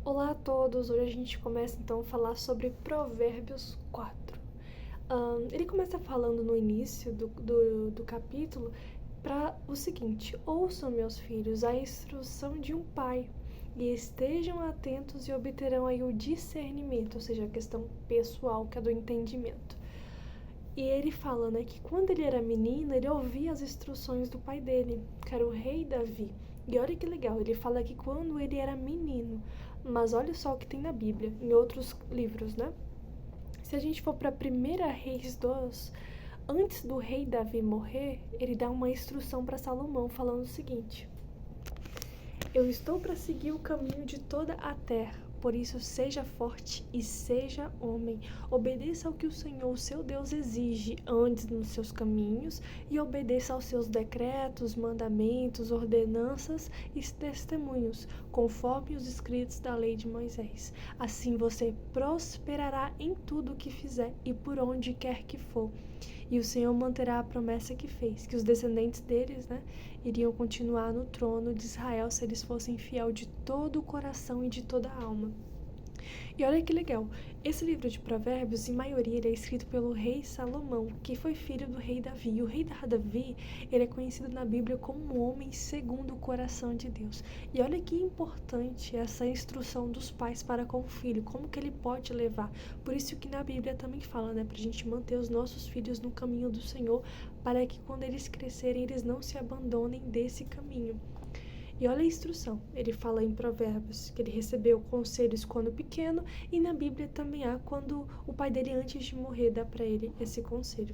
Olá a todos! Hoje a gente começa então a falar sobre Provérbios 4. Ele começa falando no início do capítulo para o seguinte: ouçam, meus filhos, a instrução de um pai, e estejam atentos e obterão aí o discernimento, ou seja, a questão pessoal, que é do entendimento. E ele fala, né, que quando ele era menino, ele ouvia as instruções do pai dele, que era o rei Davi. E olha que legal, ele fala que quando ele era menino, mas olha só o que tem na Bíblia, em outros livros, né? Se a gente for para 1 Reis 2, antes do rei Davi morrer, ele dá uma instrução para Salomão falando o seguinte: eu estou para seguir o caminho de toda a terra, por isso seja forte e seja homem. Obedeça ao que o Senhor, seu Deus, exige, ande nos seus caminhos e obedeça aos seus decretos, mandamentos, ordenanças e testemunhos, conforme os escritos da lei de Moisés. Assim você prosperará em tudo o que fizer e por onde quer que for. E o Senhor manterá a promessa que fez, que os descendentes deles, né, iriam continuar no trono de Israel se eles fossem fiel de todo o coração e de toda a alma. E olha que legal, esse livro de Provérbios, em maioria, ele é escrito pelo rei Salomão, que foi filho do rei Davi. E o rei Davi, ele é conhecido na Bíblia como um homem segundo o coração de Deus. E olha que importante essa instrução dos pais para com o filho, como que ele pode levar. Por isso que na Bíblia também fala, né, pra gente manter os nossos filhos no caminho do Senhor, para que quando eles crescerem, eles não se abandonem desse caminho. E olha a instrução, ele fala em Provérbios que ele recebeu conselhos quando pequeno, e na Bíblia também há quando o pai dele, antes de morrer, dá para ele esse conselho.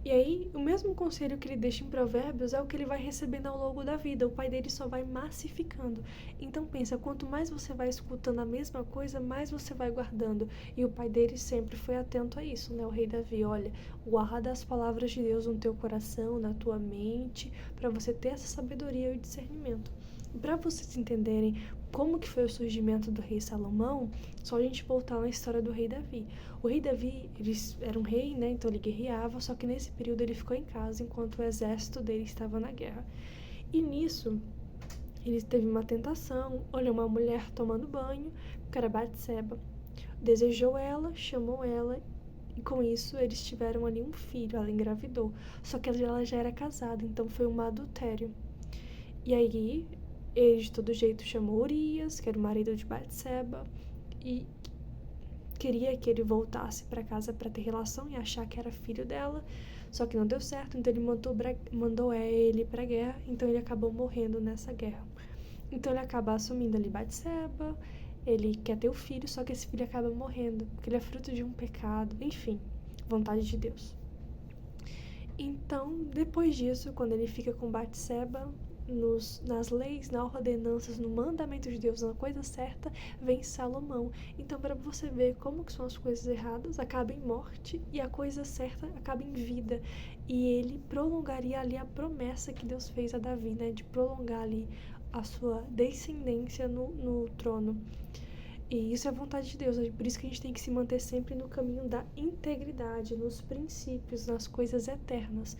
E aí, o mesmo conselho que ele deixa em Provérbios é o que ele vai recebendo ao longo da vida. O pai dele só vai massificando. Então pensa, quanto mais você vai escutando a mesma coisa, mais você vai guardando. E o pai dele sempre foi atento a isso, né? O rei Davi, olha, guarda as palavras de Deus no teu coração, na tua mente, para você ter essa sabedoria e o discernimento. E para vocês entenderem como que foi o surgimento do rei Salomão, só a gente voltar na história do rei Davi. O rei Davi, ele era um rei, né? Então ele guerreava, só que nesse período ele ficou em casa enquanto o exército dele estava na guerra. E nisso, ele teve uma tentação, olhou uma mulher tomando banho, que era Batseba. Desejou ela, chamou ela, e com isso eles tiveram ali um filho, ela engravidou. Só que ela já era casada, então foi um adultério. E aí, ele de todo jeito chamou Urias, que era o marido de Batseba, e queria que ele voltasse para casa para ter relação e achar que era filho dela, só que não deu certo, então ele mandou ele para a guerra, então ele acabou morrendo nessa guerra. Então ele acaba assumindo ali Batseba, ele quer ter o filho, só que esse filho acaba morrendo, porque ele é fruto de um pecado, enfim, vontade de Deus. Então, depois disso, quando ele fica com Batseba, nas leis, nas ordenanças, no mandamento de Deus, na coisa certa, vem Salomão. Então, para você ver como que são as coisas erradas, acaba em morte, e a coisa certa acaba em vida. E ele prolongaria ali a promessa que Deus fez a Davi, né, de prolongar ali a sua descendência no trono. E isso é a vontade de Deus, por isso que a gente tem que se manter sempre no caminho da integridade, nos princípios, nas coisas eternas.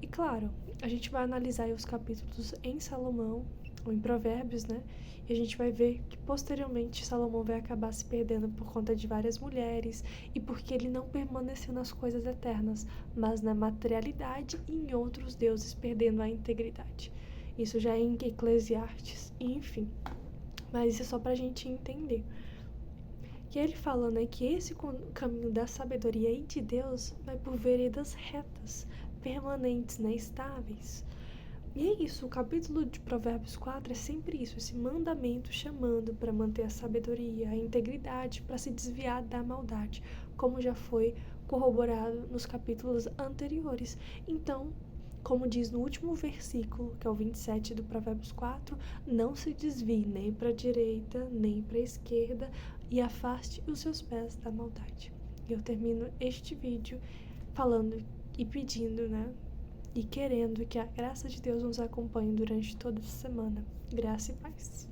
E claro, a gente vai analisar os capítulos em Salomão, ou em Provérbios, né? E a gente vai ver que posteriormente Salomão vai acabar se perdendo por conta de várias mulheres e porque ele não permaneceu nas coisas eternas, mas na materialidade e em outros deuses, perdendo a integridade. Isso já é em Eclesiastes, enfim. Mas isso é só pra gente entender. E ele falando aí que esse caminho da sabedoria e de Deus vai por veredas retas, permanentes, né, estáveis. E é isso, o capítulo de Provérbios 4 é sempre isso, esse mandamento chamando para manter a sabedoria, a integridade, para se desviar da maldade, como já foi corroborado nos capítulos anteriores. Então, como diz no último versículo, que é o 27 do Provérbios 4, não se desvie nem para a direita, nem para a esquerda, e afaste os seus pés da maldade. E eu termino este vídeo falando e pedindo, né, e querendo que a graça de Deus nos acompanhe durante toda essa semana. Graça e paz.